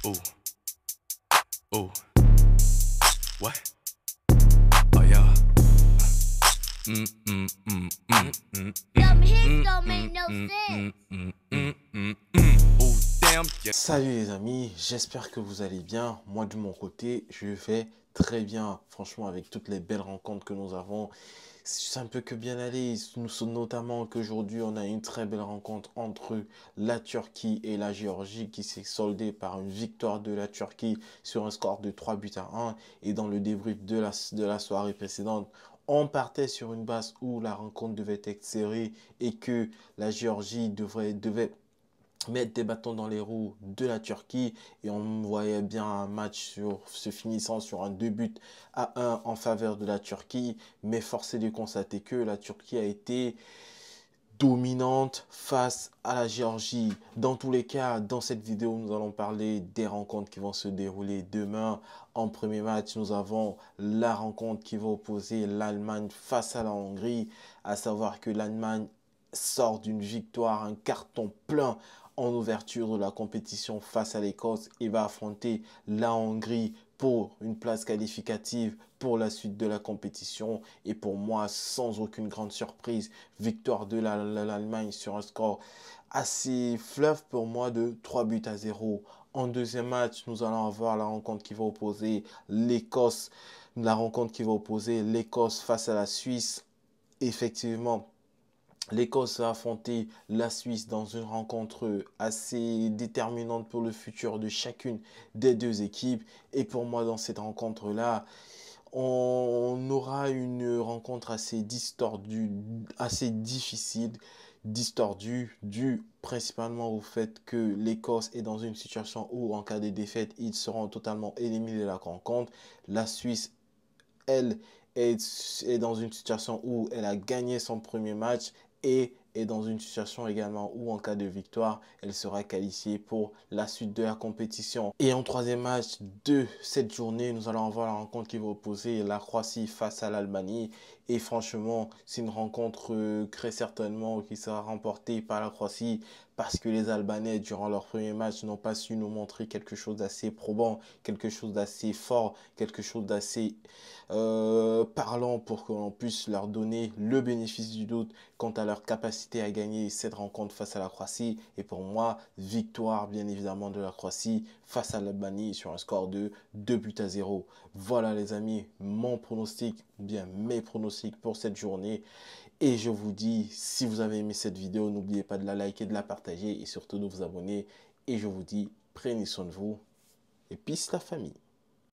Ooh, ooh, what? Oh yeah. Mm, mm, mm, mm, mm, Them hits mm, don't mm, make no mm, sense. mm, mm, mm, mm. Ooh, damn, yeah. Salut les amis, j'espère que vous allez bien. Moi de mon côté, je vais très bien. Franchement, avec toutes les belles rencontres que nous avons, ça ne peut que bien aller. Nous sommes notamment qu'aujourd'hui, on a une très belle rencontre entre la Turquie et la Géorgie qui s'est soldée par une victoire de la Turquie sur un score de 3-1. Et dans le débrief de la soirée précédente, on partait sur une base où la rencontre devait être serrée et que la Géorgie devait mettre des bâtons dans les roues de la Turquie, et on voyait bien un match se finissant sur un 2-1 en faveur de la Turquie, mais force est de constater que la Turquie a été dominante face à la Géorgie. Dans tous les cas, dans cette vidéo, nous allons parler des rencontres qui vont se dérouler demain. En premier match, nous avons la rencontre qui va opposer l'Allemagne face à la Hongrie, à savoir que l'Allemagne sort d'une victoire, un carton plein en ouverture de la compétition face à l'Écosse et va affronter la Hongrie pour une place qualificative pour la suite de la compétition. Et pour moi, sans aucune grande surprise, victoire de l'Allemagne sur un score assez fleuve pour moi de 3-0. En deuxième match, nous allons avoir la rencontre qui va opposer l'Écosse. La rencontre qui va opposer l'Écosse face à la Suisse. Effectivement, l'Écosse a affronté la Suisse dans une rencontre assez déterminante pour le futur de chacune des deux équipes. Et pour moi, dans cette rencontre-là, on aura une rencontre assez distordue, assez difficile, distordue, due principalement au fait que l'Écosse est dans une situation où, en cas de défaite, ils seront totalement éliminés de la rencontre. La Suisse, elle, est dans une situation où elle a gagné son premier match et est dans une situation également où, en cas de victoire, elle sera qualifiée pour la suite de la compétition. Et en troisième match de cette journée, nous allons avoir la rencontre qui va opposer la Croatie face à l'Albanie. Et franchement, c'est une rencontre très certainement qui sera remportée par la Croatie, parce que les Albanais, durant leur premier match, n'ont pas su nous montrer quelque chose d'assez probant, quelque chose d'assez fort, quelque chose d'assez parlant pour que l'on puisse leur donner le bénéfice du doute quant à leur capacité à gagner cette rencontre face à la Croatie. Et pour moi, victoire bien évidemment de la Croatie face à l'Albanie sur un score de 2-0. Voilà les amis, mon pronostic, bien mes pronostics pour cette journée. Et je vous dis, si vous avez aimé cette vidéo, n'oubliez pas de la liker, de la partager et surtout de vous abonner. Et je vous dis, prenez soin de vous et peace la famille.